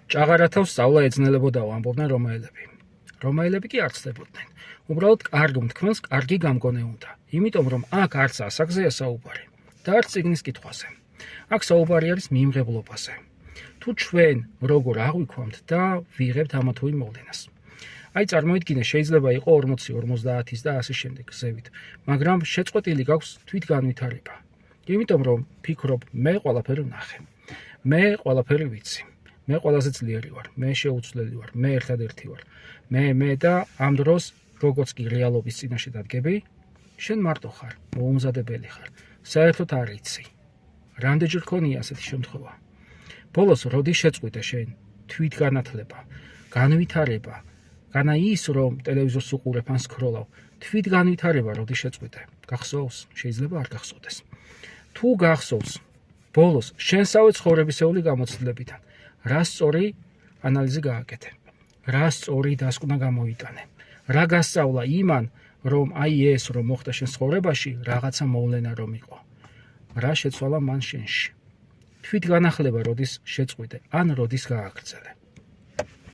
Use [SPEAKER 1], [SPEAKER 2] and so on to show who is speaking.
[SPEAKER 1] ჭაღარათავს სწავლა ეძნელებოდაო ამბობდნენ რომაელები. რომაელები კი არ ცდებოდნენ. უბრალოდ კარგ მთქმელს კარგი გამგონე უნდა, იმიტომ რომ აქ არც ასაკზეა საუბარი და არც წიგნის კითხვაზე. აქ საუბარი არის მიიმღებლობაზე. თუ ჩვენ როგორ აღვიქვამთ და ვიღებთ ამა თუ იმ მოვლენას. აი წარმოიდგინე, შეიძლება იყო 40, 50 და ასე შემდეგ გზევით, მაგრამ შეწყვეტილი გაქვს თვითგანვითარება. იმიტომ რომ ფიქრობ, მე ყველაფერი ვნახე. მე ყველაფერი ვიცი. მე ყველაზე ძლიერი ვარ, მე შეუცვლელი ვარ, მე ერთადერთი ვარ. მე და ამ დროს როგორც კი რეალობის წინაშე დადგები, შენ მარტო ხარ, მოუმზადებელი ხარ. საერთოდ არ იცი. რამდენჯერ ქონია ასეთი შემთხვევა? ბოლოს როდის შეწყვიტე შენ თვითგანათლება, განვითარება, განა ის რომ ტელევიზორს უყურებ ან სკროლავ, თვითგანვითარება როდის შეწყვიტე? გახსოვს? შეიძლება არ გახსოვდეს. თუ გახსოვს, ბოლოს შენსავე ცხოვრებისეული გამოცდილებიდან რა სწორი ანალიზი გააკეთე, რა სწორი დასკვნა გამოიტანე, რა გასწავლა იმან, რომ აი ეს რომ მოხდა შენ ცხოვრებაში, რაღაცა მოვლენა რომ იყო. რა შეცვალა მან შენში. თვითგანახლება როდის შეწყვიტე, ან როდის გააგრძელე.